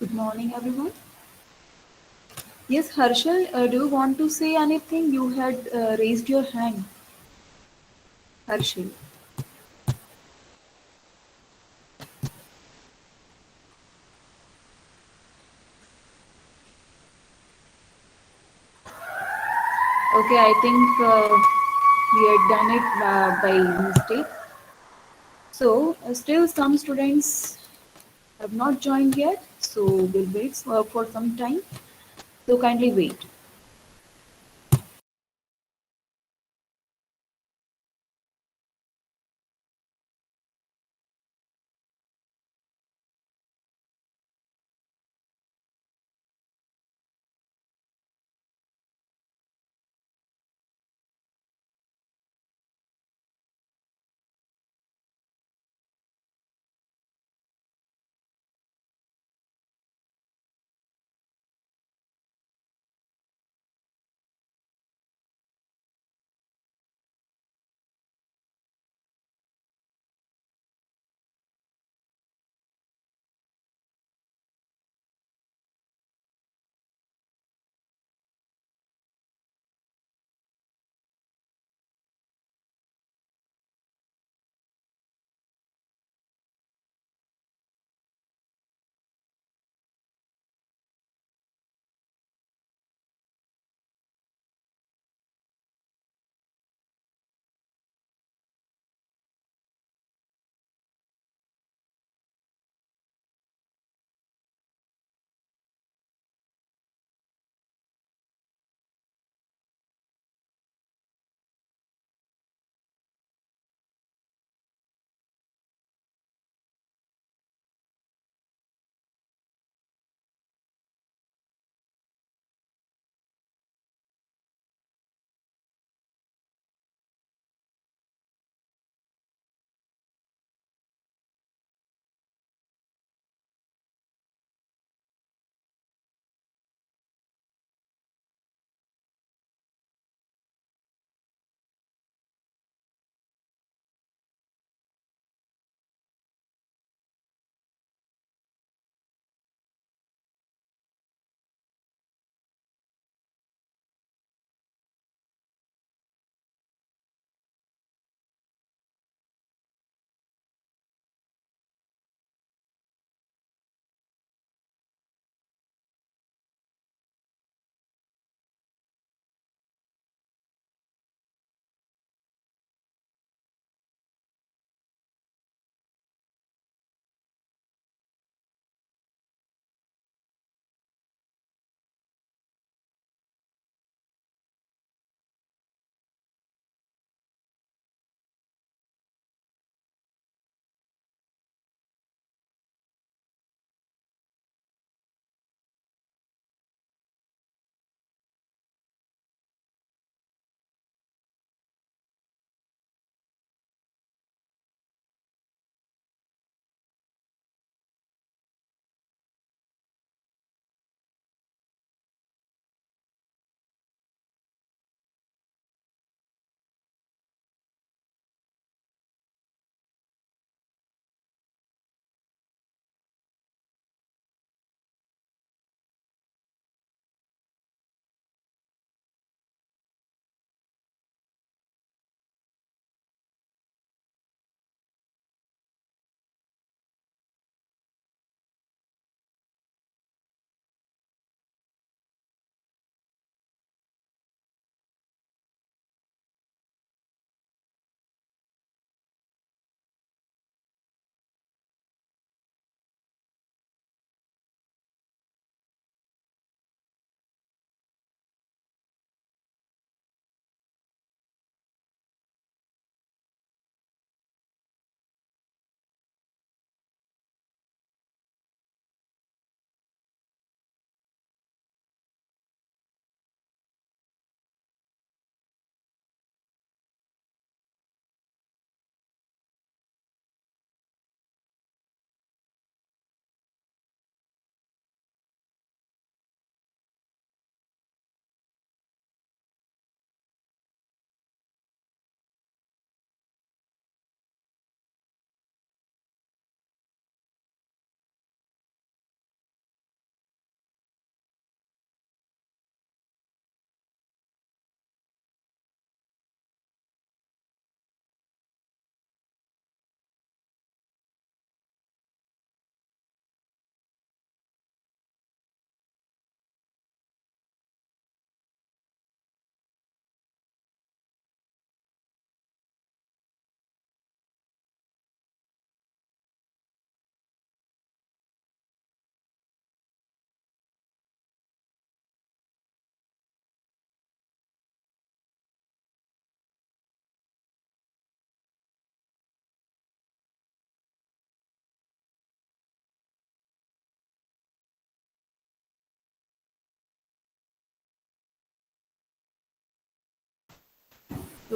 Good morning, everyone. Yes, Harshal, do you want to say anything? You had raised your hand, Harshal. Okay, I think we had done it by mistake. So, still some students have not joined yet, so we'll wait for some time. So, kindly wait.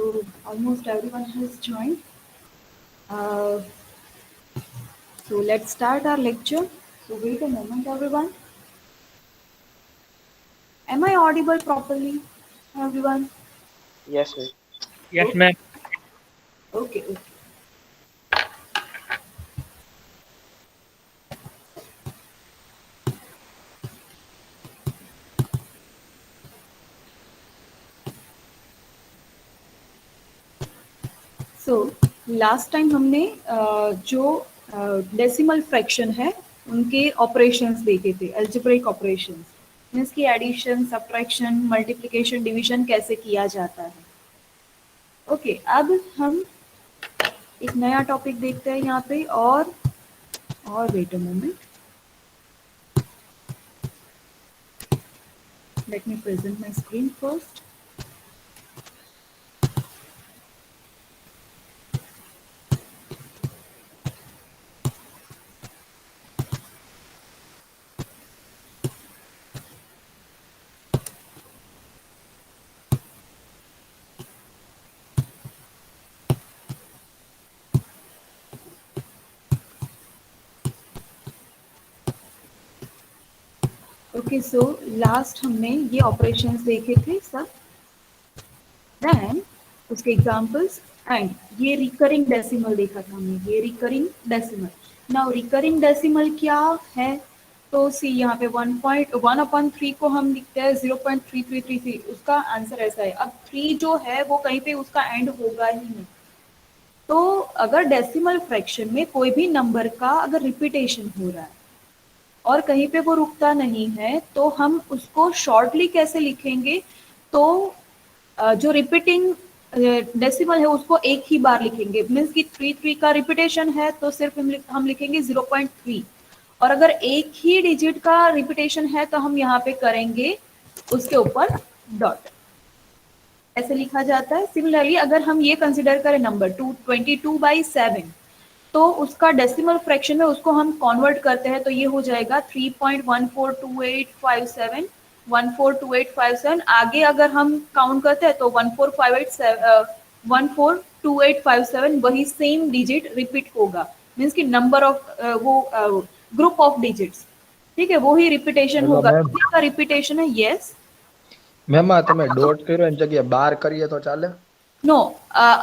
So almost everyone has joined. Uh, so let's start our lecture. So wait a moment, everyone. Am I audible properly, everyone? Yes, ma'am. Yes, Okay, ma'am. okay. So last time हमने जो decimal fraction है उनके operations देखे थे, algebraic operations, means की addition, subtraction, multiplication, division कैसे किया जाता है। ओके अब हम एक नया टॉपिक देखते हैं यहाँ पे। और wait a moment, let me present my screen first. Okay so last हमने ये ऑपरेशंस देखे थे सब, देन उसके एग्जांपल्स, एंड ये रिकरिंग डेसिमल देखा था हमने, ये recurring decimal. Now recurring decimal क्या है? तो सी यहाँ पे 1.1/3 को हम लिखते हैं 0.3333, उसका आंसर ऐसा है। अब 3 जो है वो कहीं पे उसका एंड होगा ही नहीं। तो अगर डेसिमल फ्रैक्शन में कोई भी नंबर का अगर रिपीटेशन हो रहा है और कहीं पे वो रुकता नहीं है, तो हम उसको शॉर्टली कैसे लिखेंगे? तो जो रिपीटिंग डेसिमल है उसको एक ही बार लिखेंगे, मीन्स कि 3 का रिपीटेशन है तो सिर्फ हम लिखेंगे 0.3। और अगर एक ही डिजिट का रिपीटेशन है तो हम यहाँ पे करेंगे उसके ऊपर डॉट, ऐसे लिखा जाता है। सिमिलरली अगर हम ये कंसिडर करें नंबर 22/7, तो उसका डेसिमल फ्रैक्शन में उसको हम कन्वर्ट करते हैं तो ये हो जाएगा 3.142857, 142857। आगे अगर हम काउंट करते हैं तो 142857, वही सेम डिजिट रिपीट होगा, मीन्स कि नंबर ऑफ वो ग्रुप ऑफ डिजिट्स, ठीक है, वो ही रिपीटेशन हेलो होगा। मैम। का रिपीटेशन है, यस। મેમ આ તમે ડોટ કર્યો એની જગ્યાએ 12 કરીએ તો ચાલે? नो,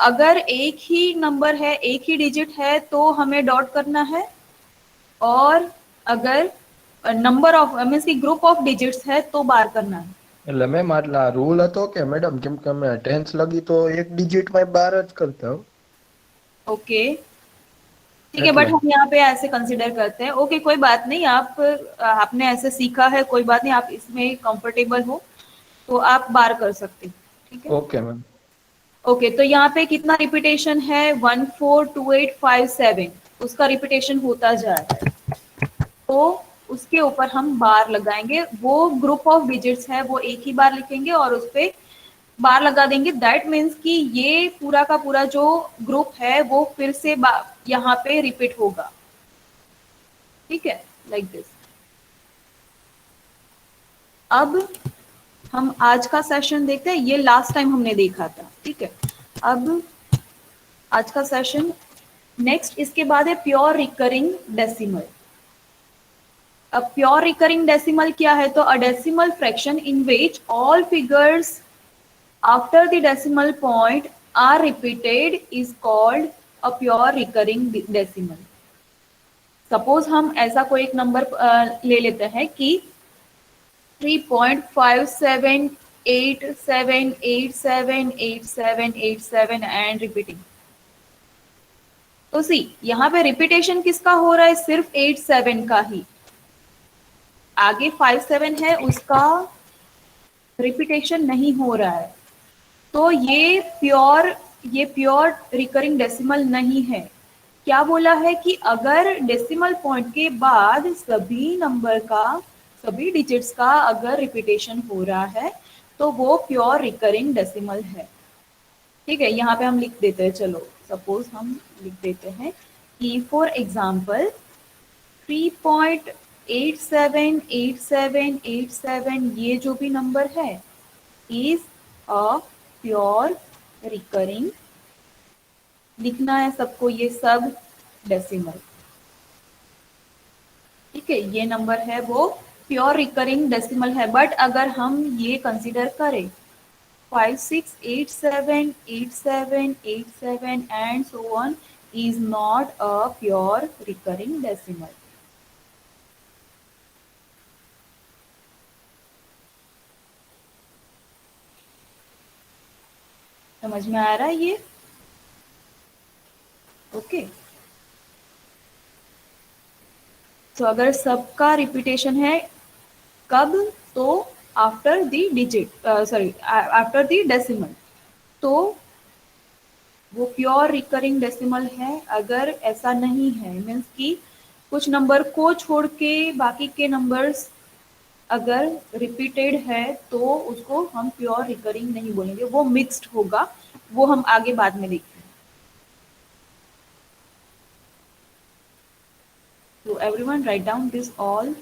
अगर एक ही नंबर है, एक ही डिजिट है तो हमें डॉट करना है, और अगर नंबर ऑफ मीन्स की ग्रुप ऑफ डिजिट्स है तो बार करना है। એટલે મેમ આટલા રૂલ હતો કે મેડમ, કેમ કે અમે ટેન્સ લગી તો એક ડિજિટમાં 12 જ કરતા હો ओके ठीक है, बट એટલે। हम यहाँ पे ऐसे कंसिडर करते हैं। ओके कोई बात नहीं, आपने ऐसे सीखा है, कोई बात नहीं, आप इसमें कंफर्टेबल हो तो आप बार कर सकते हैं, ठीक है। Okay ma'am. ओके तो यहाँ पे कितना रिपीटेशन है? 142857, उसका रिपीटेशन होता जा रहा है तो उसके ऊपर हम बार लगाएंगे। वो ग्रुप ऑफ डिजिट्स है वो एक ही बार लिखेंगे और उस पर बार लगा देंगे। दैट मीन्स कि ये पूरा का पूरा जो ग्रुप है वो फिर से यहाँ पे रिपीट होगा, ठीक है, लाइक दिस। अब हम आज का सेशन देखते हैं, ये लास्ट टाइम हमने देखा था, ठीक है। अब आज का सेशन नेक्स्ट, इसके बाद है प्योर रिकरिंग डेसिमल। अब प्योर रिकरिंग डेसिमल क्या है? तो a decimal fraction in which all figures after the decimal point are repeated is called a pure recurring decimal. Suppose हम ऐसा कोई एक नंबर ले लेते हैं कि 3.57878787 एंड रिपीटिंग। तो सी यहाँ पे रिपीटेशन किसका हो रहा है? सिर्फ 87 का ही, आगे 57 है उसका रिपीटेशन नहीं हो रहा है। तो ये प्योर रिकरिंग डेसिमल नहीं है। क्या बोला है कि अगर डेसिमल पॉइंट के बाद सभी नंबर का, सभी डिजिट्स का अगर रिपीटेशन हो रहा है तो वो प्योर रिकरिंग डेसिमल है, ठीक है। यहाँ पे हम लिख देते हैं, चलो सपोज हम लिख देते हैं कि फॉर एग्जाम्पल 3.878787, ये जो भी नंबर है इज अ प्योर रिकरिंग, लिखना है सबको ये सब डेसिमल। ठीक है, ये नंबर है वो प्योर रिकरिंग डेसिमल है। बट अगर हम ये कंसीडर करें 56878787 and so on is not a pure recurring decimal. समझ में आ रहा है ये? ओके, तो अगर सबका रिपीटेशन है कब, तो after the digit, sorry after the decimal, तो वो प्योर रिकरिंग डेसिमल है। अगर ऐसा नहीं है, मीन्स कि कुछ नंबर को छोड़ के बाकी के नंबर्स अगर रिपीटेड है, तो उसको हम प्योर रिकरिंग नहीं बोलेंगे, वो मिक्स्ड होगा। वो हम आगे बाद में देखते हैं। तो everyone write down this all.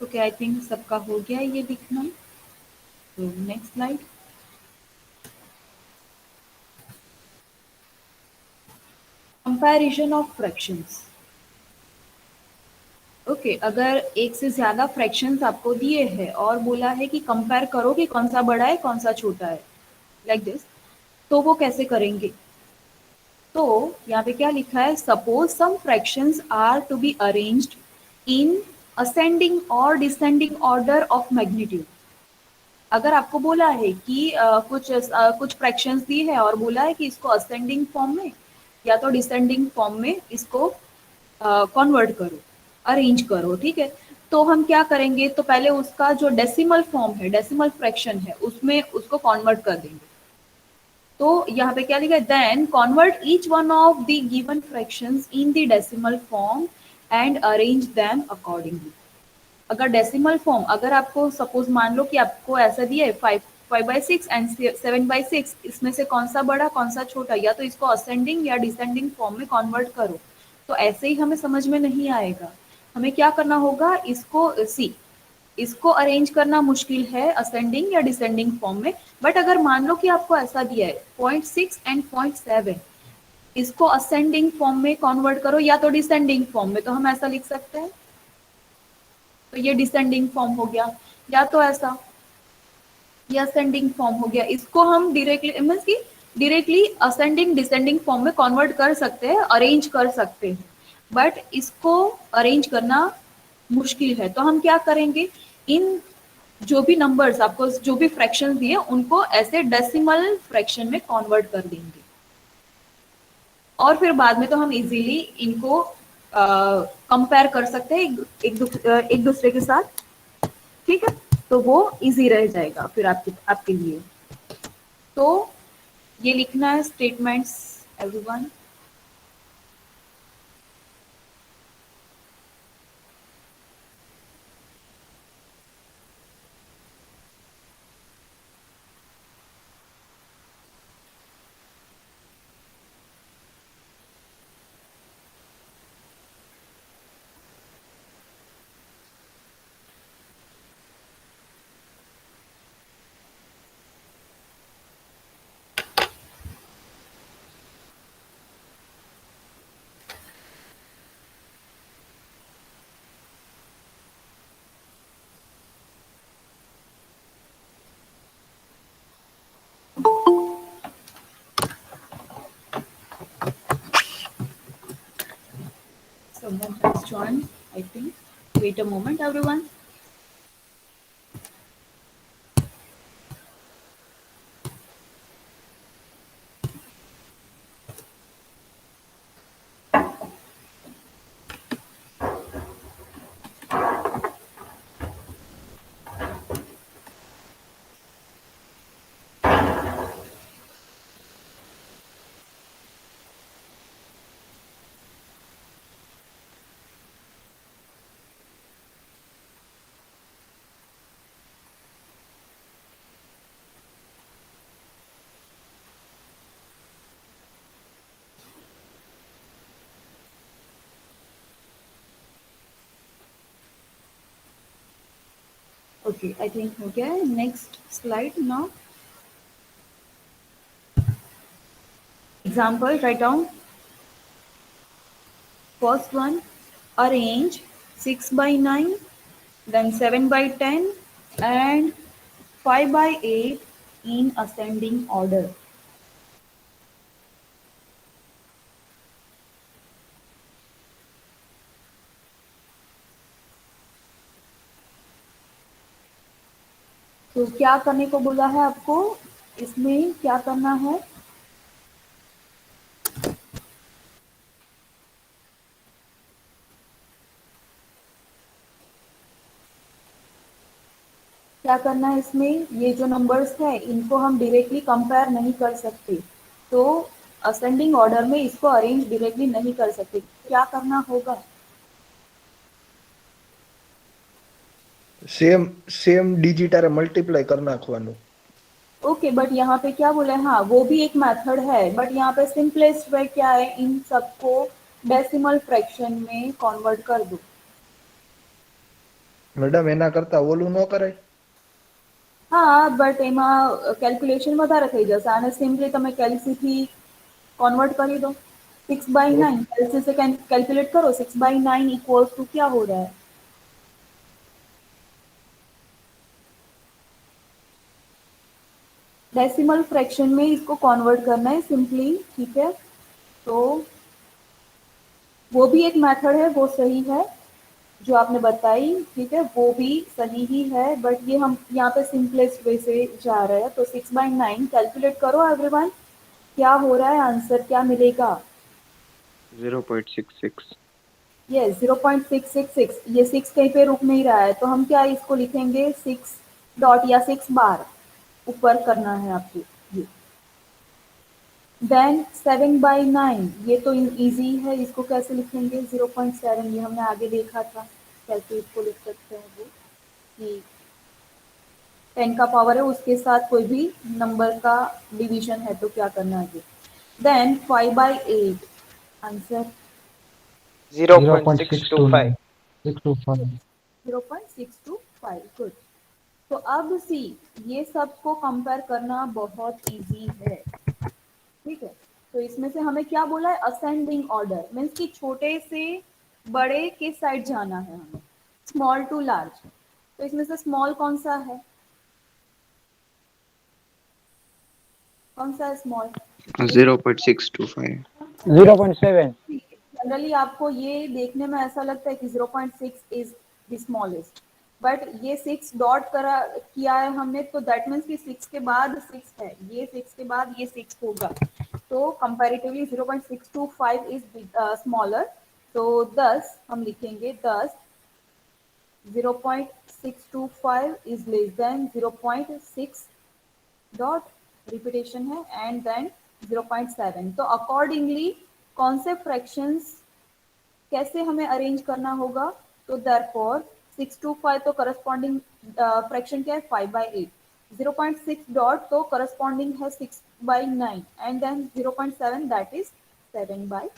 Okay, I think सबका हो गया ये लिखना। तो next slide. Comparison of fractions. Okay, अगर एक से ज्यादा फ्रैक्शंस आपको दिए हैं और बोला है कि कंपेयर करो कि कौन सा बड़ा है कौन सा छोटा है, लाइक दिस, तो वो कैसे करेंगे? तो यहाँ पे क्या लिखा है, suppose some fractions are to be arranged in ascending और डिसेंडिंग ऑर्डर ऑफ मैग्नीट्यूड। अगर आपको बोला है कि कुछ फ्रैक्शंस दी है और बोला है कि इसको असेंडिंग फॉर्म में या तो डिसेंडिंग फॉर्म में इसको कन्वर्ट करो, अरेंज करो, ठीक है। तो हम क्या करेंगे, तो पहले उसका जो डेसिमल फॉर्म है, डेसिमल फ्रैक्शन है, उसमें उसको कन्वर्ट कर देंगे। तो यहाँ पे क्या लिखा है, then convert each one of the given fractions in the decimal form and arrange them accordingly. अगर डेसिमल फॉर्म, अगर आपको सपोज मान लो कि आपको ऐसा दिया है 5/6 एंड 7/6, इसमें से कौन सा बड़ा कौन सा छोटा, या तो इसको असेंडिंग या डिसेंडिंग फॉर्म में कन्वर्ट करो। तो ऐसे ही हमें समझ में नहीं आएगा। हमें क्या करना होगा, इसको अरेंज करना मुश्किल है असेंडिंग या डिसेंडिंग फॉर्म में। बट अगर मान लो कि आपको ऐसा दिया है 0.6 एंड 0.7, इसको असेंडिंग फॉर्म में कन्वर्ट करो या तो डिसेंडिंग फॉर्म में, तो हम ऐसा लिख सकते हैं। तो ये डिसेंडिंग फॉर्म हो गया, या तो ऐसा, ये असेंडिंग फॉर्म हो गया। इसको हम डायरेक्टली मीन्स की डायरेक्टली असेंडिंग डिसेंडिंग फॉर्म में कन्वर्ट कर सकते हैं, अरेंज कर सकते हैं। बट इसको अरेंज करना मुश्किल है, तो हम क्या करेंगे, इन जो भी नंबर्स आपको जो भी फ्रैक्शन दिए उनको ऐसे डेसिमल फ्रैक्शन में कन्वर्ट कर देंगे, और फिर बाद में तो हम इजीली इनको कंपेयर कर सकते हैं एक दूसरे के साथ। ठीक है, तो वो इजी रह जाएगा फिर आपके आपके लिए। तो ये लिखना है statements everyone. joined, I think. Wait a moment, everyone. Okay, I think okay. Next slide now. Example, write down. First one, arrange 6 by 9, then 7 by 10, and 5 by 8 in ascending order. तो क्या करने को बोला है आपको? इसमें क्या करना है? क्या करना है इसमें? ये जो नंबर्स है इनको हम डायरेक्टली कंपेयर नहीं कर सकते, तो असेंडिंग ऑर्डर में इसको अरेंज डायरेक्टली नहीं कर सकते। क्या करना होगा? सेम सेम डिजिट अरे मल्टीप्लाई कर नाखवानुं। ओके, बट यहाँ पे क्या बोला है? हाँ, वो भी एक मेथड है, बट यहाँ पे सिंपलेस्ट वे क्या है? इन सबको डेसिमल फ्रैक्शन में कन्वर्ट कर दो। મેડમ એના કરતા ઓલું ન કરાય? હા, બટ એમાં કેલ્ક્યુલેશન વધારે થઈ જશે, આને સિમ્પલી તમે કેલ્સીથી कन्वर्ट कर दो। 6/9 कैलसी से कैलकुलेट करो, 6/9 इक्वल्स टू क्या हो रहा है? डेसिमल फ्रैक्शन में इसको कन्वर्ट करना है सिंपली, ठीक है? तो वो भी एक मेथड है, वो सही है जो आपने बताई, ठीक है, वो भी सही ही है, बट ये हम यहाँ पे सिंपलेस्ट वे से जा रहे हैं। तो 6/9 कैलकुलेट करो एवरीवन, क्या हो रहा है? आंसर क्या मिलेगा? 0.66। ये 0.666, ये 6 कहीं पे रुक नहीं रहा है, तो हम क्या इसको लिखेंगे? 6 डॉट या 6 बार ऊपर करना है आपको ये। देन 7/9, ये तो इजी है, इसको कैसे लिखेंगे? 0.7, ये हमने आगे देखा था कैसे इसको लिख सकते हैं, वो कि 10 का पावर है उसके साथ कोई भी नंबर का डिवीजन है तो क्या करना है। Then 5/8, answer 0.625। 625। 0.625, गुड। तो अब सी, ये सबको कंपेयर करना बहुत इजी है, ठीक है? तो इसमें से हमें क्या बोला है? असेंडिंग ऑर्डर मीन्स कि छोटे से बड़े के साइड जाना है हमें, स्मॉल टू लार्ज। तो इसमें से स्मॉल कौन सा है? कौन सा है स्मॉल? 0.625। 0.7। जनरली आपको ये देखने में ऐसा लगता है कि 0.6 इज द स्मॉलेस्ट, बट ये 6 डॉट करा किया है हमने, तो दैट मीन्स कि 6 के बाद 6 है, ये 6 के बाद ये 6 होगा, तो कंपैरेटिवली 0.625 इज स्मॉलर। तो 10 हम लिखेंगे, 10 0.625 is less than 0.6 dot repetition है एंड देन 0.7। तो अकॉर्डिंगली कौन से फ्रैक्शंस कैसे हमें अरेंज करना होगा? तो देयरफॉर 625 तो करस्पॉन्डिंग फ्रैक्शन क्या है? 5/8। 0.6 डॉट तो करस्पॉन्डिंग है 6/9 एंड देन 0.7 दैट इज 7/10।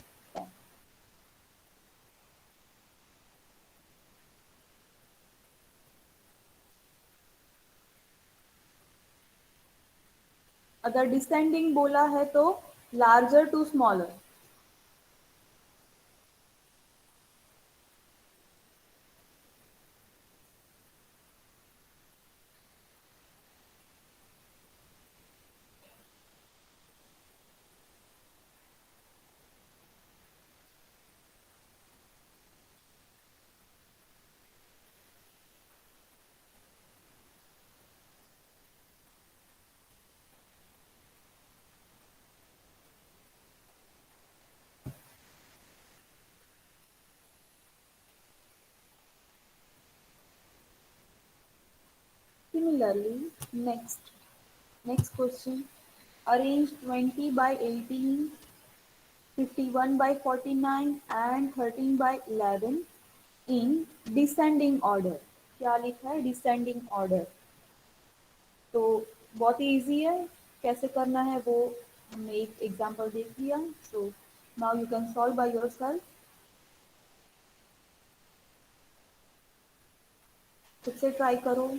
अगर डिसेंडिंग बोला है तो larger to smaller. Similarly, next question. Arrange 20 by 18, 51 by 49 and 13 by 11 in descending order. क्या लिखा है? Descending order. तो बहुत ही इजी है, कैसे करना है वो हमने एक एग्जांपल देख लिया. So now you can solve by yourself. खुद से ट्राई करो.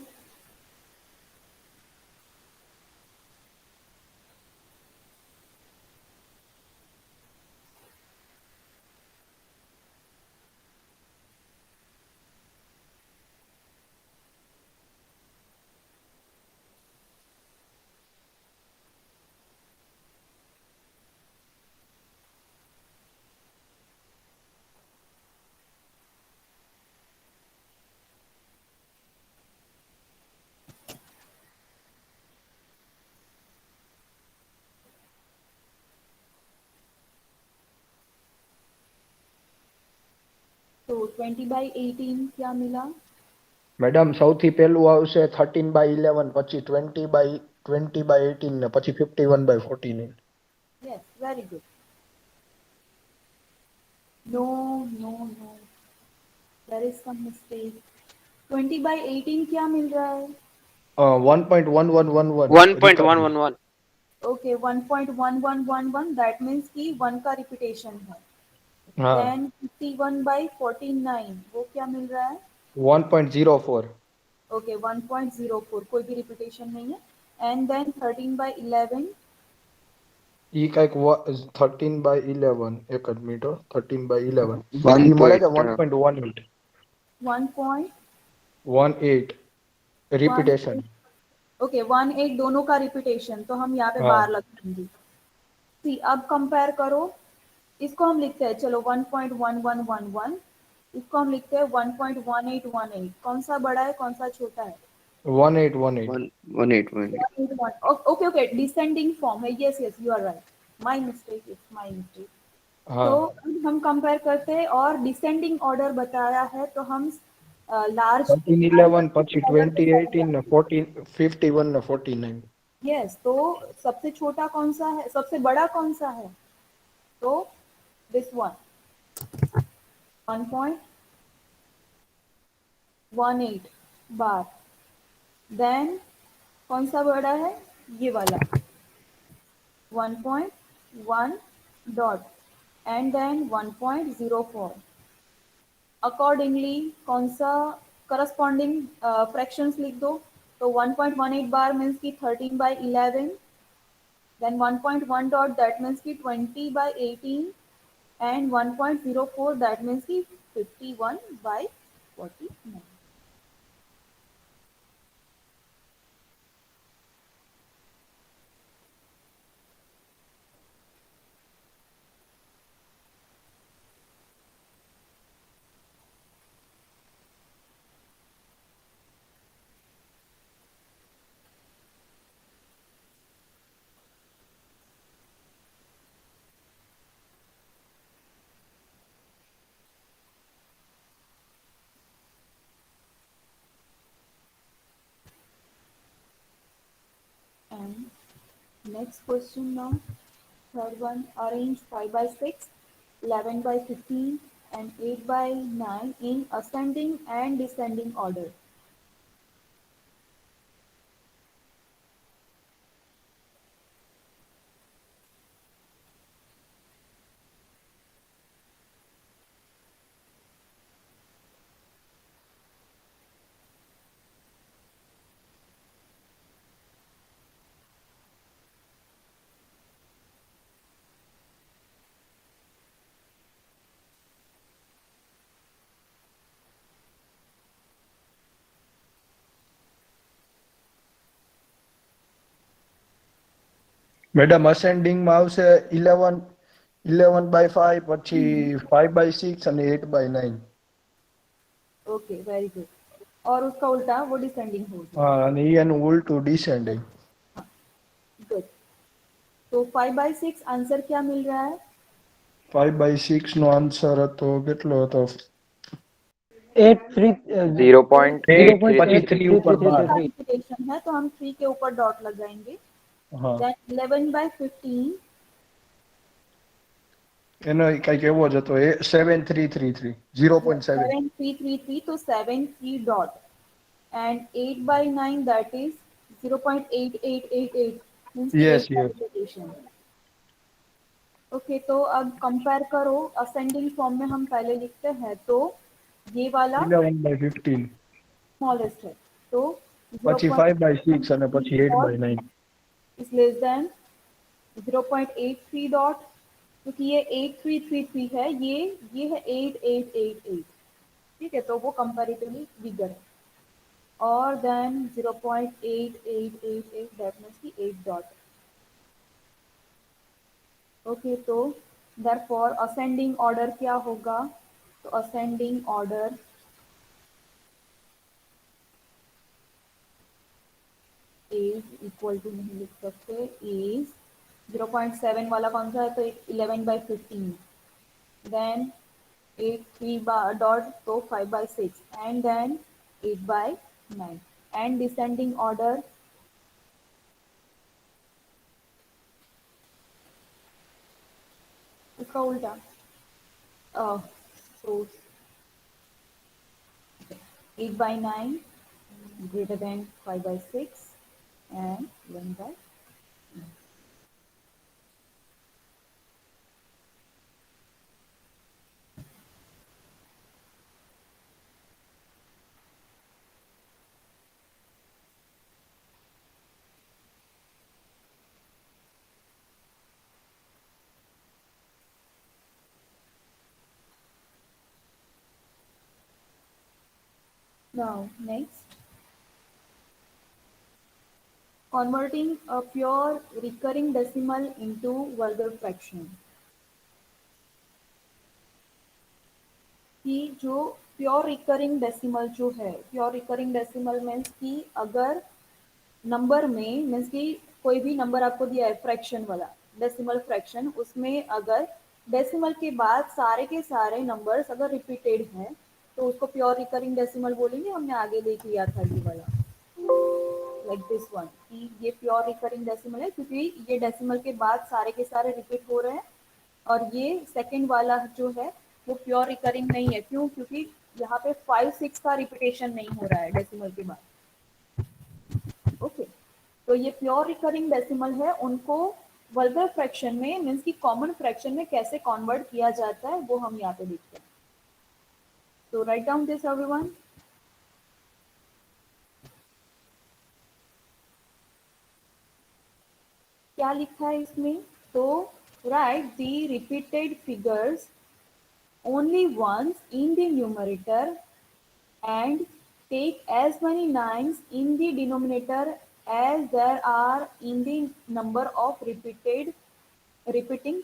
तो 20 by 18 क्या मिला? મેડમ સૌથી પહેલું આવશે 13/11, પછી 20/18 ને પછી 51/49. Yes, very good. No, no, no. There is some mistake. 20 by 18 क्या मिल रहा है? 1.1111 1.111. Okay, 1.1111. That means कि 1 का रिपीटेशन है. हाँ Then 51 by 49 वो क्या मिल रहा है? 1.04. Okay, 1.04 कोई भी रिपीटेशन नहीं है. And then 13 by 11. ઈ કઈક 13/11 એક જ મિનિટ 13/11 1 ઈ મળે છે point, 1.18 18 रिपीटेशन. 1.18. ओके 1 8 दोनों का रिपीटेशन, तो हम यहाँ पे हाँ बार लगाएंगे. सी अब कंपेयर करो. इसको हम लिखते हैं, चलो 1.1111. इसको हम लिखते हैं 1.1818. कौन सा बड़ा है, कौन सा छोटा है? 1818. 11818. 181. ओके ओके, डिसेंडिंग फॉर्म है. Yes yes, you are right. My mistake, it's my mistake. हाँ तो अब हम कंपेयर करते हैं और डिसेंडिंग ऑर्डर बताया है, तो हम लार्ज 13/11 પછી 20/18 ને 14 51 ને 49. यस. तो सबसे छोटा कौन सा है, सबसे बड़ा कौन सा है? तो दिस वन 1.18 बार. देन कौन सा बड़ा है? ये वाला 1.1 डॉट एंड देन 1.04. अकॉर्डिंगली कौन सा करस्पॉन्डिंग फ्रैक्शंस लिख दो. तो 1.18 बार मीन्स की 13 by 11. Then 1.1 dot, that means ki 20 by 18, and 1.04 that means ki 51 by 49. And next question now. Third one, arrange 5 by 6, 11 by 15 and 8 by 9 in ascending and descending order. Madam ascending માં આવશે 11/5 પછી 5/6 અને 8/9. Okay, very good. और उसका उल्टा वो descending होगा. હા અને ઈ એનું ઉલટું ડિસેન્ડિંગ. गुड. तो 5 by 6 आंसर क्या मिल रहा है? 5/6 નો આન્સર હતો કેટલો હતો પછી 3 ઉપર બાર. रिपीटेशन है तो हम 3 के ऊपर डॉट लगाएंगे. હા Then 11/15 એનો કઈક એવો જ હતો એ 7333 0.7 7333 तो 73 dot and 8/9 that is 0.8888 means कि Yes, एक का yes. रिपीटेशन. ओके तो अब कंपेयर करो असेंडिंग फॉर्म में हम पहले लिखते हैं तो ये वाला 11/15 स्मॉलेस्ट है तो પછી 5/6 અને પછી 8/9 इज लेस देन 0.83 डॉट क्योंकि ये 8333 है ये है 8888. ठीक है तो वो कंपैरेटिवली बिगर है और देन 0.8888 दैट मींस की 8 डॉट. ओके तो देयरफॉर असेंडिंग ऑर्डर क्या होगा तो ascending order is equal to नहीं लिख सकते इज 0.7 वाला कौन सा है तो 11/15 देन 83 डॉट तो 5/6 and then 8/9 and descending order इसका उल्टा so 8/9 greater than 5/6 and 1/. Now next, converting a pure recurring decimal into vulgar fraction. कि जो प्योर रिकरिंग डेसिमल जो है प्योर रिकरिंग डेसिमल मीन्स कि अगर नंबर में मीन्स कि कोई भी नंबर आपको दिया है फ्रैक्शन वाला डेसिमल फ्रैक्शन उसमें अगर डेसिमल के बाद सारे के सारे नंबर्स अगर रिपीटेड हैं तो उसको प्योर रिकरिंग डेसिमल बोलेंगे. हमने आगे देख लिया था ये वाला लाइक दिस वन कि ये प्योर रिकरिंग डेसिमल है क्योंकि ये डेसिमल के बाद सारे के सारे रिपीट हो रहे हैं और ये सेकंड वाला जो है वो प्योर रिकरिंग नहीं है. क्यों? क्योंकि यहाँ पे 5-6 का रिपीटेशन नहीं हो रहा है डेसिमल के बाद. ओके तो ये प्योर रिकरिंग डेसिमल है उनको वल्गर फ्रैक्शन में मीन्स कि कॉमन फ्रैक्शन में कैसे कन्वर्ट किया जाता है वो हम यहाँ पे देखते हैं. तो राइट डाउन दिस एवरीवन. क्या लिखा है इसमें तो right the repeated figures only once in the numerator and take as many nines in the denominator as there are in the number of repeating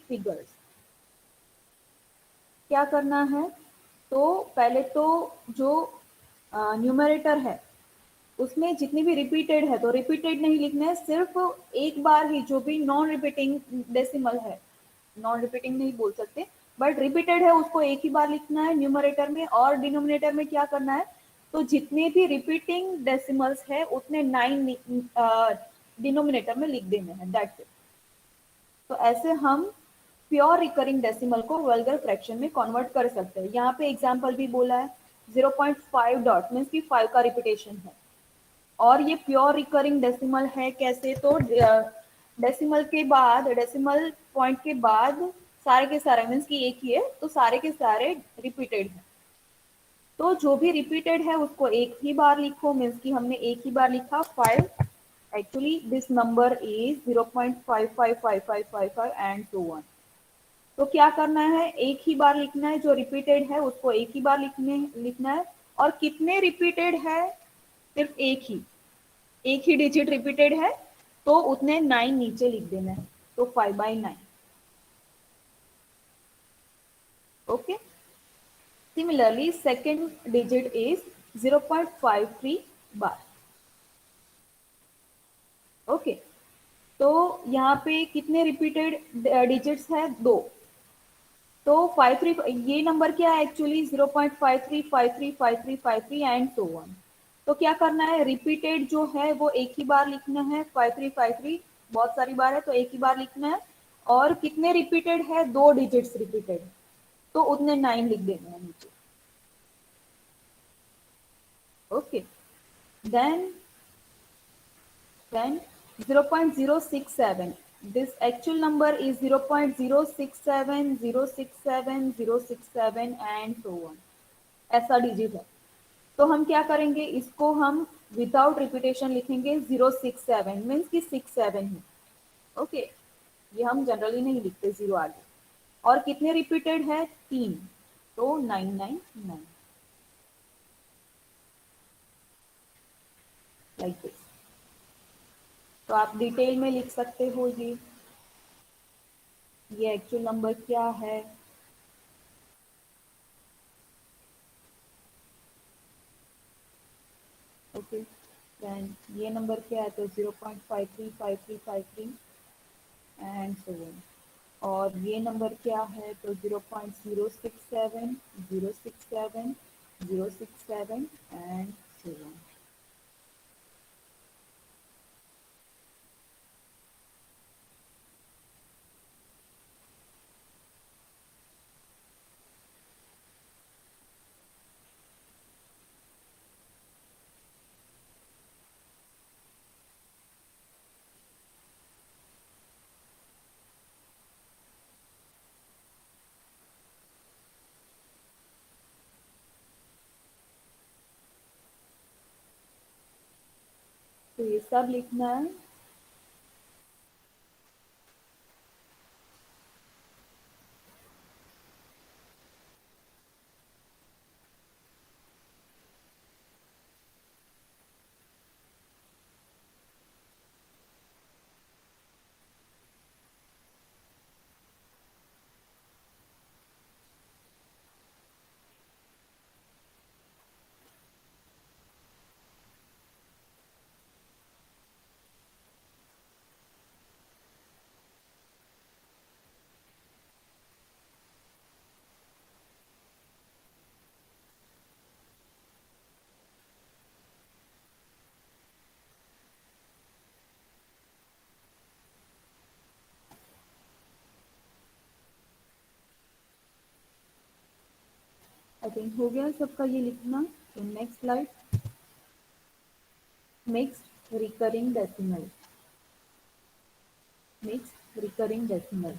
figures. क्या करना है तो पहले तो जो न्यूमरेटर है उसमें जितनी भी रिपीटेड है तो रिपीटेड नहीं लिखना है सिर्फ एक बार ही जो भी नॉन रिपीटिंग डेसिमल है नॉन रिपीटिंग नहीं बोल सकते बट रिपीटेड है उसको एक ही बार लिखना है न्यूमरेटर में और डिनोमिनेटर में क्या करना है तो जितने भी रिपीटिंग डेसिमल्स है उतने 9 डिनोमिनेटर में लिख देने हैं दैट्स इट. तो ऐसे हम प्योर रिकरिंग डेसिमल को वल्गर फ्रैक्शन में कन्वर्ट कर सकते हैं. यहाँ पे एग्जांपल भी बोला है 0.5 डॉट मीन्स की 5 का रिपीटेशन है और ये प्योर रिकरिंग डेसिमल है कैसे तो डेसिमल के बाद डेसिमल पॉइंट के बाद सारे के सारे मीन्स की एक ही है तो सारे के सारे रिपीटेड है तो जो भी रिपीटेड है उसको एक ही बार लिखो मीन्स की हमने एक ही बार लिखा 5 actually this number is 0.555555 and so on. तो क्या करना है एक ही बार लिखना है जो रिपीटेड है उसको एक ही बार लिखना है और कितने रिपीटेड है सिर्फ एक ही डिजिट रिपीटेड है तो उतने 9 नीचे लिख देना है तो 5/9. Okay similarly second digit is 0.53 bar. Okay तो यहाँ पे कितने रिपीटेड डिजिट्स है 2 तो 53 ये नंबर क्या है एक्चुअली 0.53 53 53 53 एंड सो ऑन। तो क्या करना है, रिपीटेड जो है वो एक ही बार लिखना है, 53 53 बहुत सारी बार है तो एक ही बार लिखना है। और कितने रिपीटेड है, 2 डिजिट्स रिपीटेड, तो उतने 9 लिख देना है नीचे। Okay, then 0.067, this actual number is 0.067 067 067 and so on, ऐसा डिजिट है। तो हम क्या करेंगे, इसको हम विदाउट रिपीटेशन लिखेंगे 067 मीन्स कि 67 है। ओके, ये हम जनरली नहीं लिखते जीरो आगे। और कितने रिपीटेड है, 3, तो 999 लाइक दिस। तो आप डिटेल में लिख सकते हो ये एक्चुअल नंबर क्या है। ओके, देन ये नंबर क्या है, तो 0.535353 एंड सो ऑन। और ये नंबर क्या है, तो 0.067 067 067 एंड सो ऑन। तो ये सब लिखना है। आई थिंक हो गया सबका ये लिखना। तो next slide, mixed recurring decimal. Mixed recurring decimal,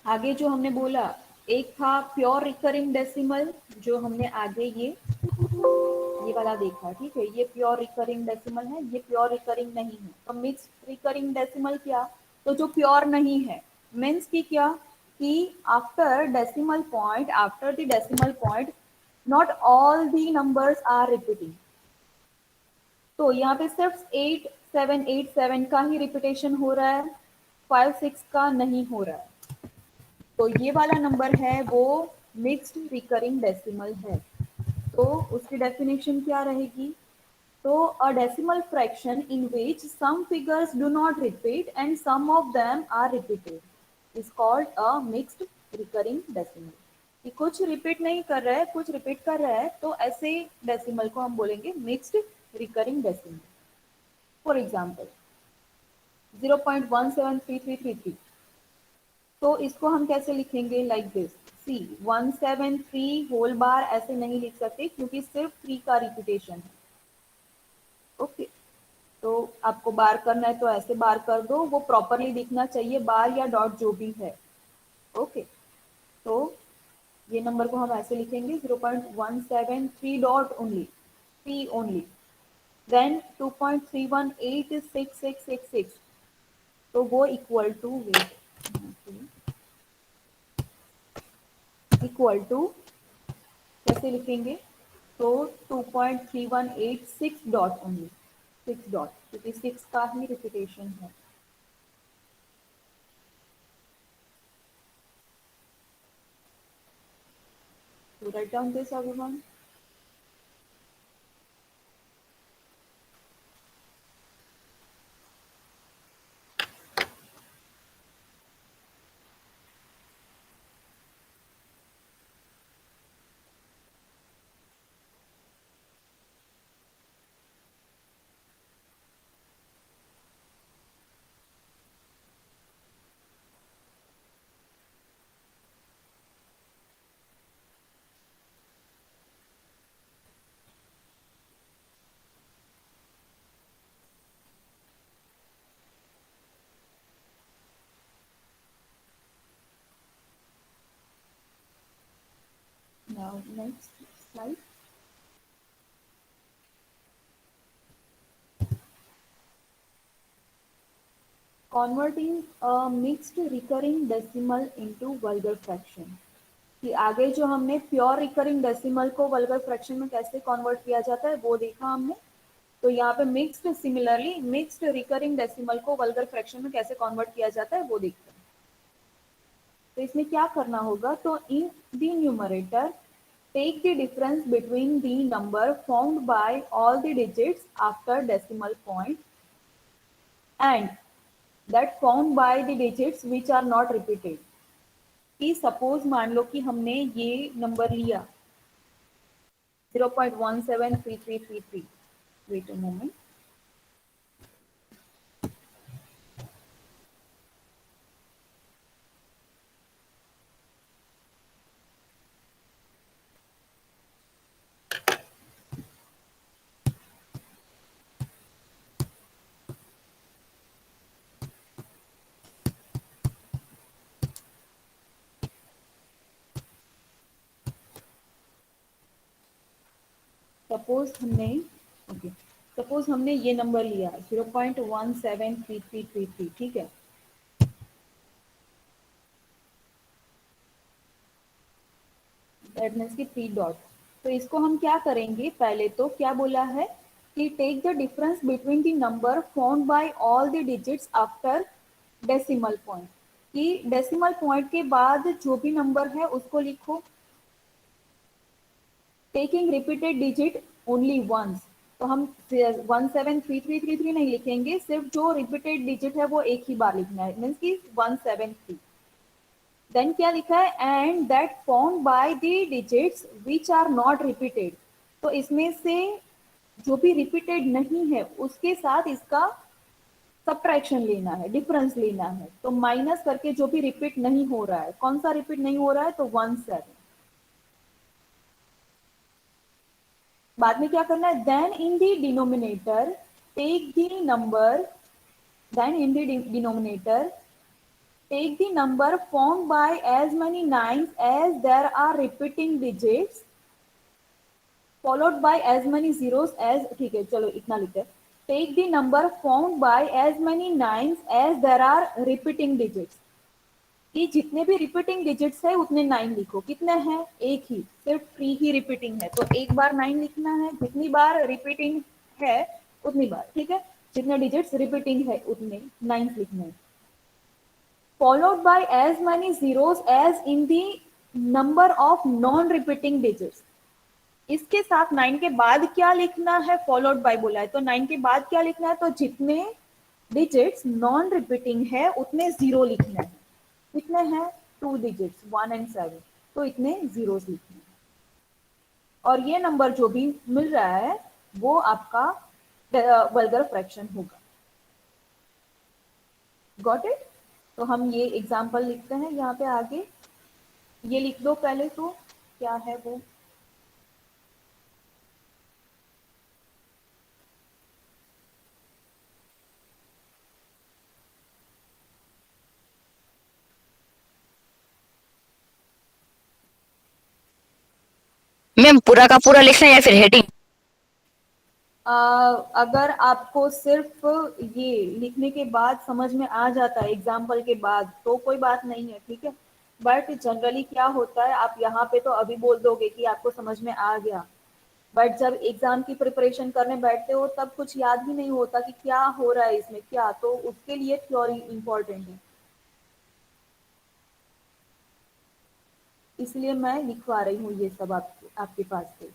आगे जो हमने बोला, एक था प्योर रिकरिंग डेसिमल, जो हमने आगे ये वाला देखा, ठीक है, ये प्योर रिकरिंग डेसिमल है, ये प्योर रिकरिंग नहीं है। तो मिक्स्ड रिकरिंग डेसिमल क्या, तो जो प्योर नहीं है मीन्स की क्या, कि after decimal point, after the decimal point not all the numbers are repeating. तो यहाँ पे सिर्फ 8787 का ही रिपीटेशन हो रहा है, 56 का नहीं हो रहा है। तो ये वाला नंबर है वो मिक्स्ड रिकरिंग डेसिमल है। तो उसकी डेफिनेशन क्या रहेगी, तो a decimal fraction in which some figures do not repeat and some of them are repeated is called a mixed recurring decimal. कि कुछ रिपीट नहीं कर रहा है, कुछ रिपीट कर रहा है, तो ऐसे डेसिमल को हम बोलेंगे mixed recurring decimal. For example 0.173333, तो इसको हम कैसे लिखेंगे, like this, see 173 whole bar ऐसे नहीं लिख सकते क्योंकि सिर्फ 3 का रिपीटेशन है। ओके, तो आपको बार करना है तो ऐसे बार कर दो, वो प्रॉपरली दिखना चाहिए, बार या डॉट जो भी है। ओके, तो ये नंबर को हम ऐसे लिखेंगे 0.173 डॉट ओनली, 3 ओनली, देन 2.31866666, तो वो equal to, wait, equal to कैसे लिखेंगे, तो 2.3186 डॉट ओनली, 6 डॉट, क्योंकि 6 का ही रिपीटेशन है। So write down this, everyone. Next slide. Converting a mixed recurring decimal into vulgar fraction. कि आगे जो हमने प्योर रिकरिंग डेसिमल को वल्गर फ्रैक्शन में कैसे कन्वर्ट किया जाता है वो देखा हमने। तो यहाँ पे mixed, similarly mixed recurring decimal को वल्गर फ्रैक्शन में कैसे कन्वर्ट किया जाता है वो देखते हैं। तो इसमें क्या करना होगा, तो in the numerator take the difference between the number found by all the digits after decimal point and that found by the digits which are not repeated. कि सपोज मान लो कि हमने ये नंबर लिया 0.173333, वेट अ मोमेंट, सपोज हमने ये number लिया 0.173333, ठीक है। दैट मीन्स की 3 डॉट। तो इसको हम क्या करेंगे, पहले तो क्या बोला है कि take the difference between the number found by all the digits after decimal point. कि डेसिमल पॉइंट के बाद जो भी नंबर है उसको लिखो, taking repeated digit only once. तो हम 173333 नहीं लिखेंगे, सिर्फ जो रिपीटेड डिजिट है वो एक ही बार लिखना है, मीन्स की 173। देन क्या लिखा है, and that found by the digits which are not repeated. तो इसमें से जो भी रिपीटेड नहीं है उसके साथ इसका सब्ट्रैक्शन लेना है, डिफरेंस लेना है। तो माइनस करके जो भी रिपीट नहीं हो रहा है, कौन सा रिपीट नहीं हो रहा है, तो 17। बाद में क्या करना है, then in the denominator take the number, then in the denominator take the number formed by as many nines as there are repeating digits followed by as many zeros as, ठीक है चलो इतना लिखते हैं, take the number formed by as many nines as there are repeating digits। कि जितने भी repeating digits है उतने 9 लिखो। कितने हैं, एक ही, सिर्फ 3 ही रिपीटिंग है, तो एक बार 9 लिखना है, जितनी बार रिपीटिंग है उतनी बार, ठीक है, जितने डिजिट्स रिपीटिंग है उतने 9 लिखने हैं। followed by as many zeros as in the number of non repeating digits। इसके साथ 9 के बाद क्या लिखना है, फॉलोड बाय बोला है, तो 9 के बाद क्या लिखना है, तो जितने डिजिट्स नॉन रिपीटिंग है उतने जीरो लिखना है। कितने हैं, 2 डिजिट्स 1 एंड 7, तो इतने जीरोस लिखने हैं। और ये नंबर जो भी मिल रहा है वो आपका वल्गर फ्रैक्शन होगा। Got it. तो हम ये एग्जाम्पल लिखते हैं यहाँ पे आगे, ये लिख दो पहले, तो क्या है वो, मैम पूरा का पूरा लिखना है या फिर हेडिंग? अगर आपको सिर्फ ये लिखने के बाद समझ में आ जाता है एग्जाम्पल के बाद तो कोई बात नहीं है, ठीक है। बट जनरली क्या होता है, आप यहाँ पे तो अभी बोल दोगे कि आपको समझ में आ गया, बट जब एग्जाम की प्रिपरेशन करने बैठते हो तब कुछ याद ही नहीं होता कि क्या हो रहा है इसमें क्या, तो उसके लिए थ्योरी इंपॉर्टेंट है, इसलिए मैं लिखवा रही हूँ ये सब आपके पास से।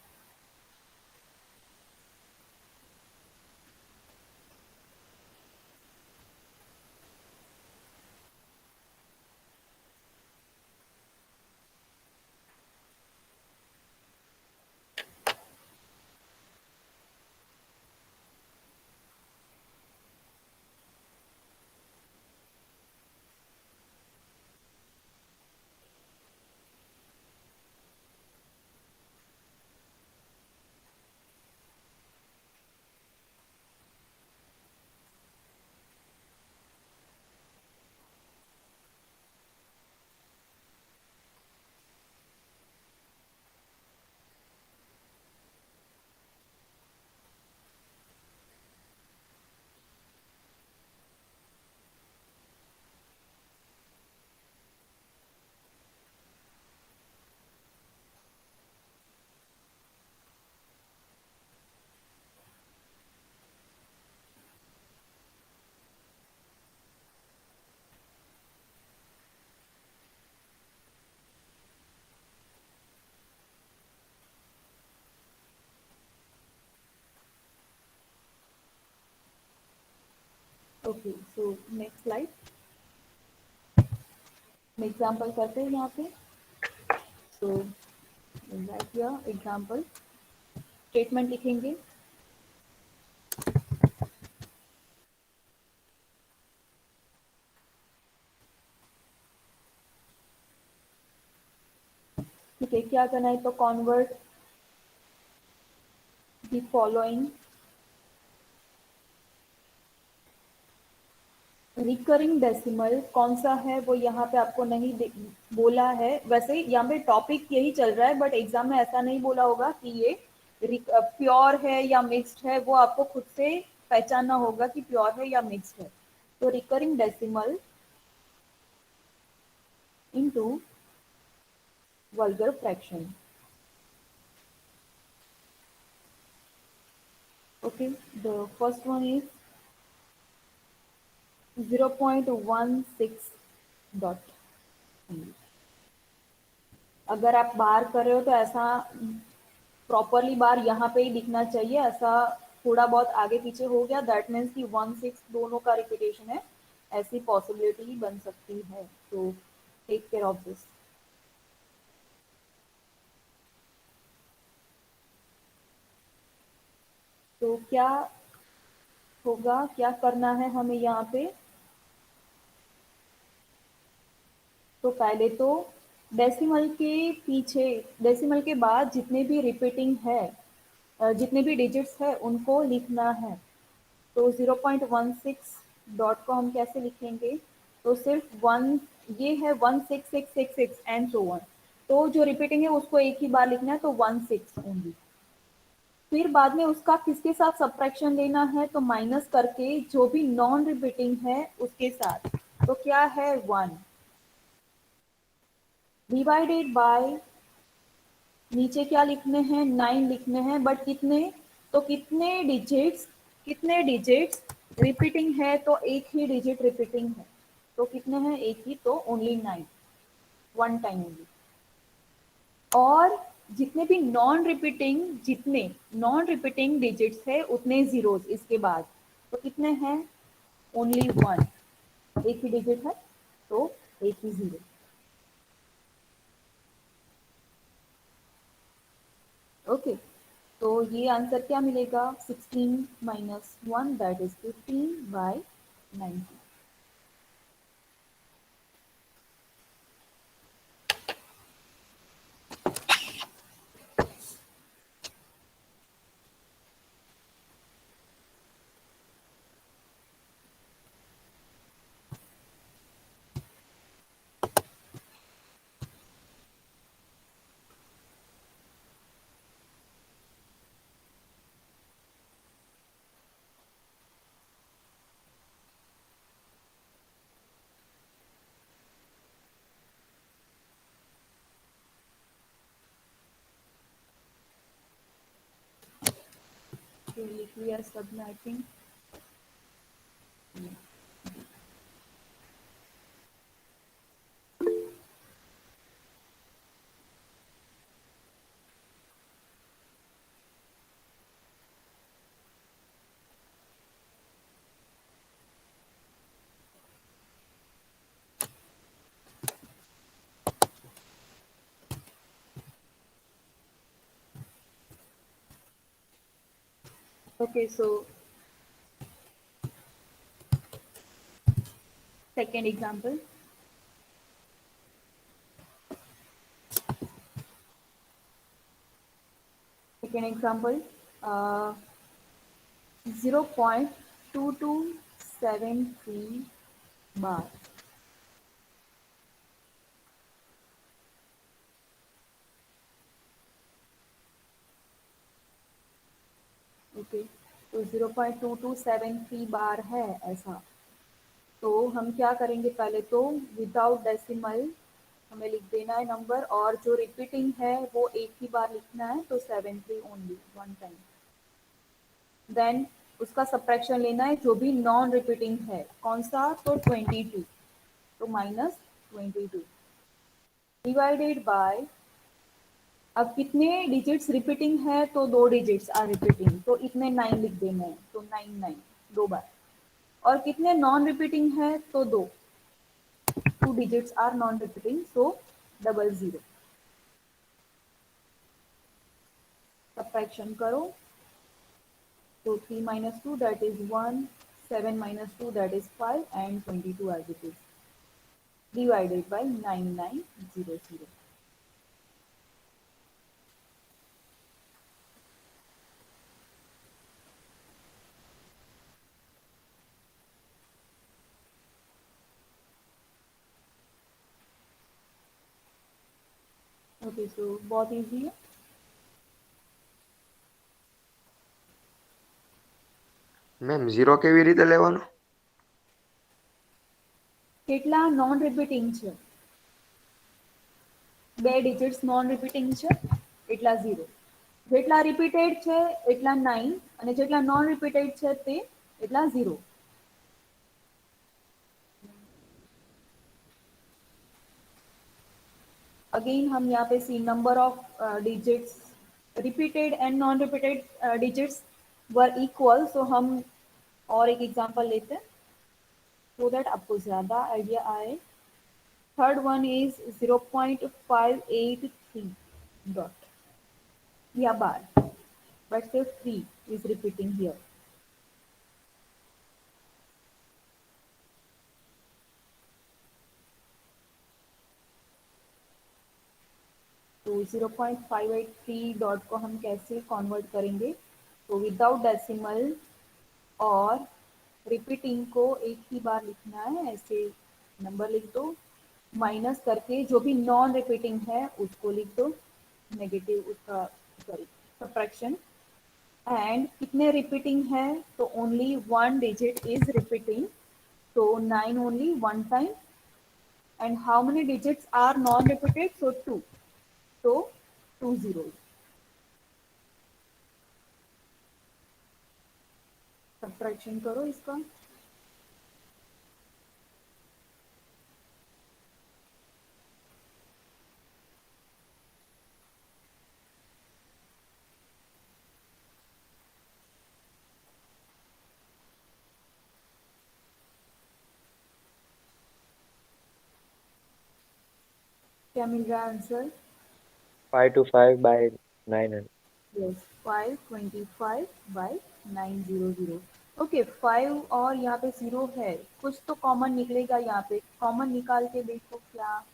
ओके, सो नेक्स्ट स्लाइड हम एग्जाम्पल करते हैं यहाँ पे। सो राइट हियर एग्जाम्पल, स्टेटमेंट लिखेंगे। ठीक है, क्या करना है तो convert the following recurring decimal कौन सा है वो यहाँ पे आपको नहीं बोला है। वैसे यहाँ पे टॉपिक यही चल रहा है, बट एग्जाम में ऐसा नहीं बोला होगा कि ये प्योर है या मिक्स्ड है, वो आपको खुद से पहचानना होगा कि प्योर है या मिक्स्ड है। तो recurring decimal into vulgar fraction. Okay, the first one is 0.16 dot. अगर आप बार कर रहे हो तो ऐसा प्रॉपरली बार यहाँ पे ही दिखना चाहिए। ऐसा थोड़ा बहुत आगे पीछे हो गया, दैट मीन्स कि 1/6 दोनों का रिपीटेशन है, ऐसी पॉसिबिलिटी बन सकती है। तो टेक केयर ऑफ दिस। तो क्या होगा, क्या करना है हमें यहाँ पे, तो पहले तो डेसिमल के पीछे, डेसिमल के बाद जितने भी रिपीटिंग है, जितने भी डिजिट्स है उनको लिखना है। तो 0.16 डॉट को हम कैसे लिखेंगे, तो सिर्फ वन, ये है 16666 एंड सो वन। तो जो रिपीटिंग है उसको एक ही बार लिखना है, तो 16 ओनली। फिर बाद में उसका किसके साथ सब्ट्रैक्शन लेना है, तो माइनस करके जो भी नॉन रिपीटिंग है उसके साथ। तो क्या है 1 डिवाइडेड बाय, नीचे क्या लिखने हैं 9 लिखने हैं, बट कितने, तो कितने डिजिट्स रिपीटिंग है, तो एक ही डिजिट रिपीटिंग है, तो कितने हैं एक ही, तो ओनली 9, वन टाइम ओनली। और जितने नॉन रिपीटिंग डिजिट्स है उतने जीरोस इसके बाद, तो कितने हैं ओनली 1, एक ही डिजिट है तो एक ही जीरो। ओके, तो ये आंसर क्या मिलेगा, 16 माइनस 1 दैट इज 15/90। लिख लिया सब में I think. Okay, so second example. Second example, 0.2273 bar. Okay, तो 0.2273 बार है ऐसा। तो हम क्या करेंगे, पहले तो विदाउट डेसिमल हमें लिख देना है नंबर, और जो रिपीटिंग है वो एक ही बार लिखना है, तो 73 ओनली, वन टाइम। देन उसका सब्ट्रैक्शन लेना है जो भी नॉन रिपीटिंग है, कौन सा, तो 22, तो माइनस 22 डिवाइडेड बाय, अब कितने डिजिट्स रिपीटिंग है, तो 2 डिजिट्स आर रिपीटिंग, तो इतने 9 लिख देना है, तो 9 9 दो बार। और कितने नॉन रिपीटिंग है तो 2 digits are non repeating, so 00. Subtraction करो तो 3 minus 2 that is 1, 7 minus 2 that is 5 and 22 as it is divided by 9900. Okay so बहुत इजी है. મેમ ઝીરો કેવી રીતે લેવાનો? કેટલા નોન રિપીટિંગ છે? બે ડિજિટ્સ નોન રિપીટિંગ છે એટલા 0. જેટલા રિપીટેડ છે એટલા 9 અને જેટલા નોન રિપીટેડ છે તે એટલા 0. अगेन हम यहाँ पे see number of digits repeated and non repeated digits were equal. So हम और एक एग्जांपल लेते हैं सो दैट आपको ज़्यादा आइडिया आए. थर्ड वन इज 0.583 डॉट या बार, बट सिर्फ 3 इज रिपीटिंग हियर. तो 0.583 डॉट को हम कैसे कन्वर्ट करेंगे? तो विदाउट डेसिमल और रिपीटिंग को एक ही बार लिखना है. ऐसे नंबर लिख दो, माइनस करके जो भी नॉन रिपीटिंग है उसको लिख दो, नेगेटिव उसका सॉरी सब्ट्रैक्शन. एंड कितने रिपीटिंग है तो only 1 digit is repeating, so 9 only one time. And how many digits are non repeated? So 2, so 2 zeros. Subtraction करो इसका. क्या मिल रहा है answer? 525 by 900. Yes 525 by 900. Okay 5 और यहाँ पे 0 है, कुछ तो कॉमन निकलेगा. यहाँ पे कॉमन निकाल के देखो क्या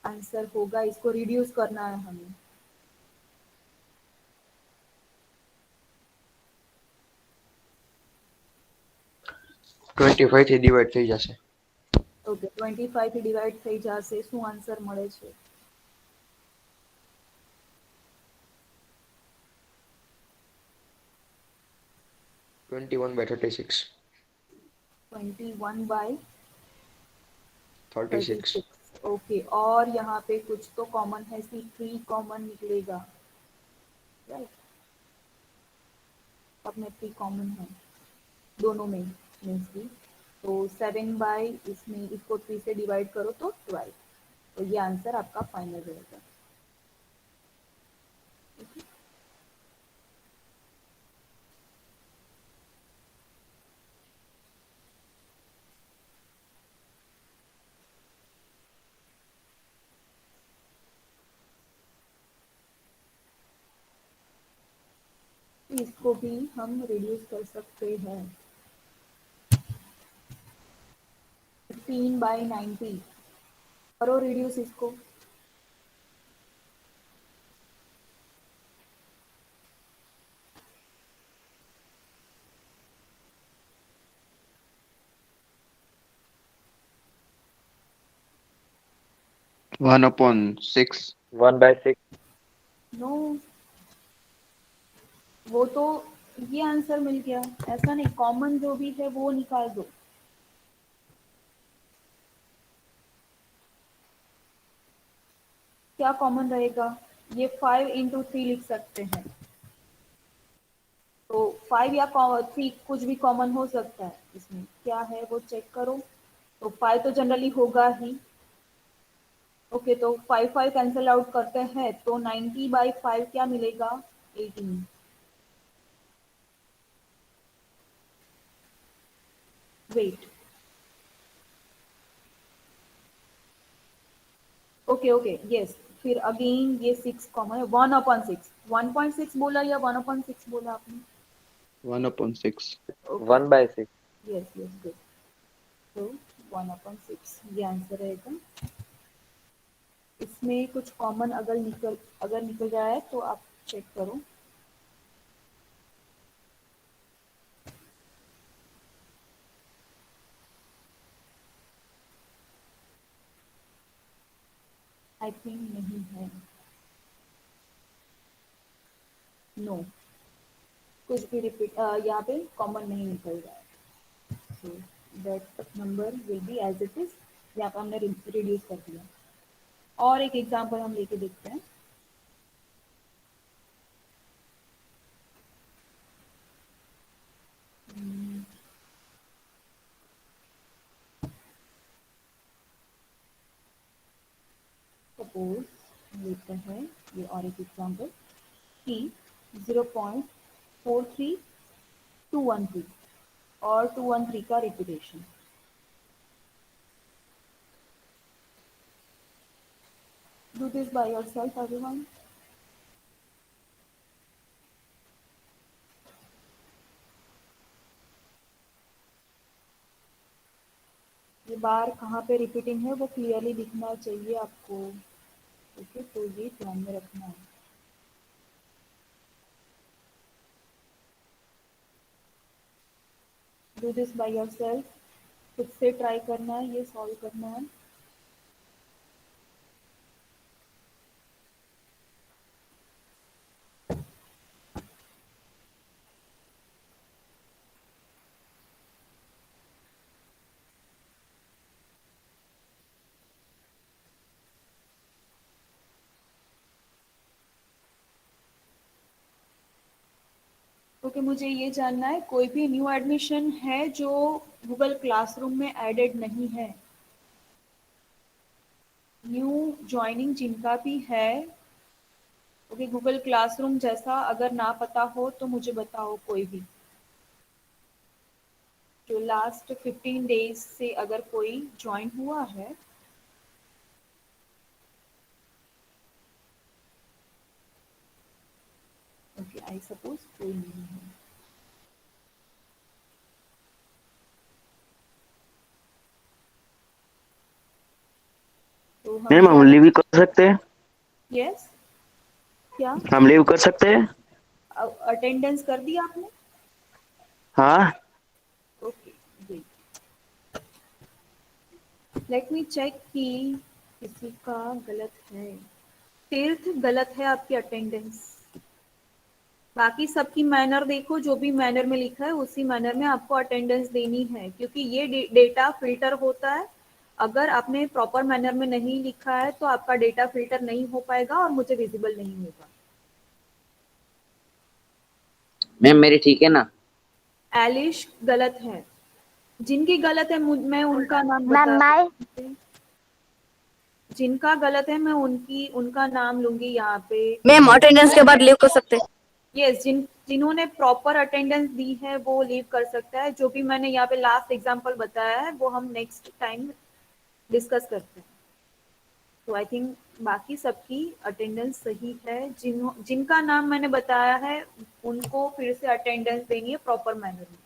आंसर होगा. इसको रिड्यूस करना है हमें. ટ્વેન્ટી ફાઈવ થી ડિવાઈડ થઈ જશે. ઓકે 25 થી ડિવાઈડ થઈ જશે. શું આન્સર મળે છે? 21/36. 21 बाई 36. 36. ओके और यहाँ पे कुछ तो कॉमन है, सी 3 कॉमन निकलेगा. राइट, सब में 3 कॉमन है दोनों में मीन्स की. तो 7 बाई इसमें इसको 3 से डिवाइड करो तो 12. तो ये आंसर आपका फाइनल रहेगा. इसको भी हम रिड्यूस कर सकते हैं. 15 बाई 90 करो रिड्यूस इसको. One upon six. 1 by 6. No वो तो ये आंसर मिल गया. ऐसा नहीं, कॉमन जो भी है वो निकाल दो. क्या कॉमन रहेगा? ये 5 इंटू 3 लिख सकते हैं. तो 5 या 3 कुछ भी कॉमन हो सकता है. इसमें क्या है वो चेक करो. तो 5 तो जनरली होगा ही. ओके तो 5 5 कैंसिल आउट करते हैं तो 90 बाई 5 क्या मिलेगा? 18. वेट, ओके ओके यस, फिर अगेन ये 6 कॉमन है, 1/6, 1.6 बोला या 1/6 बोला आपने? 1/6. ओके 1/6. यस यस गुड, तो 1/6 ये आंसर रहेगा। इसमें कुछ कॉमन अगर निकल रहा है तो आप चेक करो। आई थिंक नहीं है, नो, कुछ भी रिपीट यहाँ पे कॉमन नहीं निकल रहा है, so that number will be as it is, यहाँ पे हमने रिड्यूस कर दिया। और एक एग्जांपल हम लेके देखते हैं। सपोज लेते हैं ये और एक एग्जांपल कि 0.43213 और 213 का repetition. Do this by yourself, everyone. ये बार कहाँ पे रिपीटिंग है वो क्लियरली दिखना चाहिए आपको, ओके, तो ये ध्यान में रखना है। डू दिस बाय योरसेल्फ, खुद से ट्राई करना है, ये सॉल्व करना है। ओके मुझे ये जानना है, कोई भी न्यू एडमिशन है जो गूगल क्लासरूम में एडेड नहीं है? न्यू ज्वाइनिंग जिनका भी है, ओके, गूगल क्लासरूम जैसा अगर ना पता हो तो मुझे बताओ, कोई भी जो लास्ट 15 डेज से अगर कोई ज्वाइन हुआ है। ओके आई सपोज कोई नहीं है, तो मैम हम लीव कर सकते हैं? यस, क्या हम लीव कर सकते हैं? अटेंडेंस कर दी आपने? हाँ। ओके लेट मी चेक कि किसी का गलत है। तीर्थ गलत है आपकी अटेंडेंस, बाकी सबकी मैनर देखो, जो भी मैनर में लिखा है उसी मैनर में आपको अटेंडेंस देनी है, क्योंकि ये डेटा फिल्टर होता है। अगर आपने प्रॉपर मैनर में नहीं लिखा है तो आपका डेटा फिल्टर नहीं हो पाएगा और मुझे विजिबल नहीं होगा। मैम मेरी ठीक है ना? एलिश गलत है, जिनकी गलत है मैं उनका नाम बता, जिनका गलत है मैं उनका नाम लूंगी यहाँ पे। मैम अटेंडेंस के बाद लीव कर सकते हैं? यस, जिन्होंने प्रॉपर अटेंडेंस दी है वो लीव कर सकता है। जो भी मैंने यहाँ पे लास्ट एग्जांपल बताया है वो हम नेक्स्ट टाइम डिस्कस करते हैं। तो आई थिंक बाकी सबकी अटेंडेंस सही है। जिनका नाम मैंने बताया है उनको फिर से अटेंडेंस देनी है प्रॉपर मैनर में।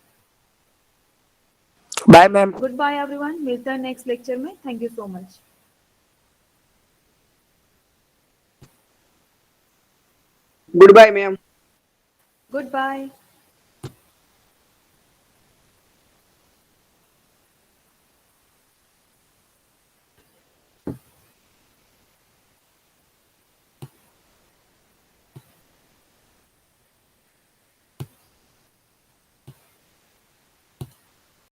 Bye ma'am. Good bye everyone, मिलते हैं नेक्स्ट लेक्चर में। Thank you so much. Good bye ma'am. Good bye.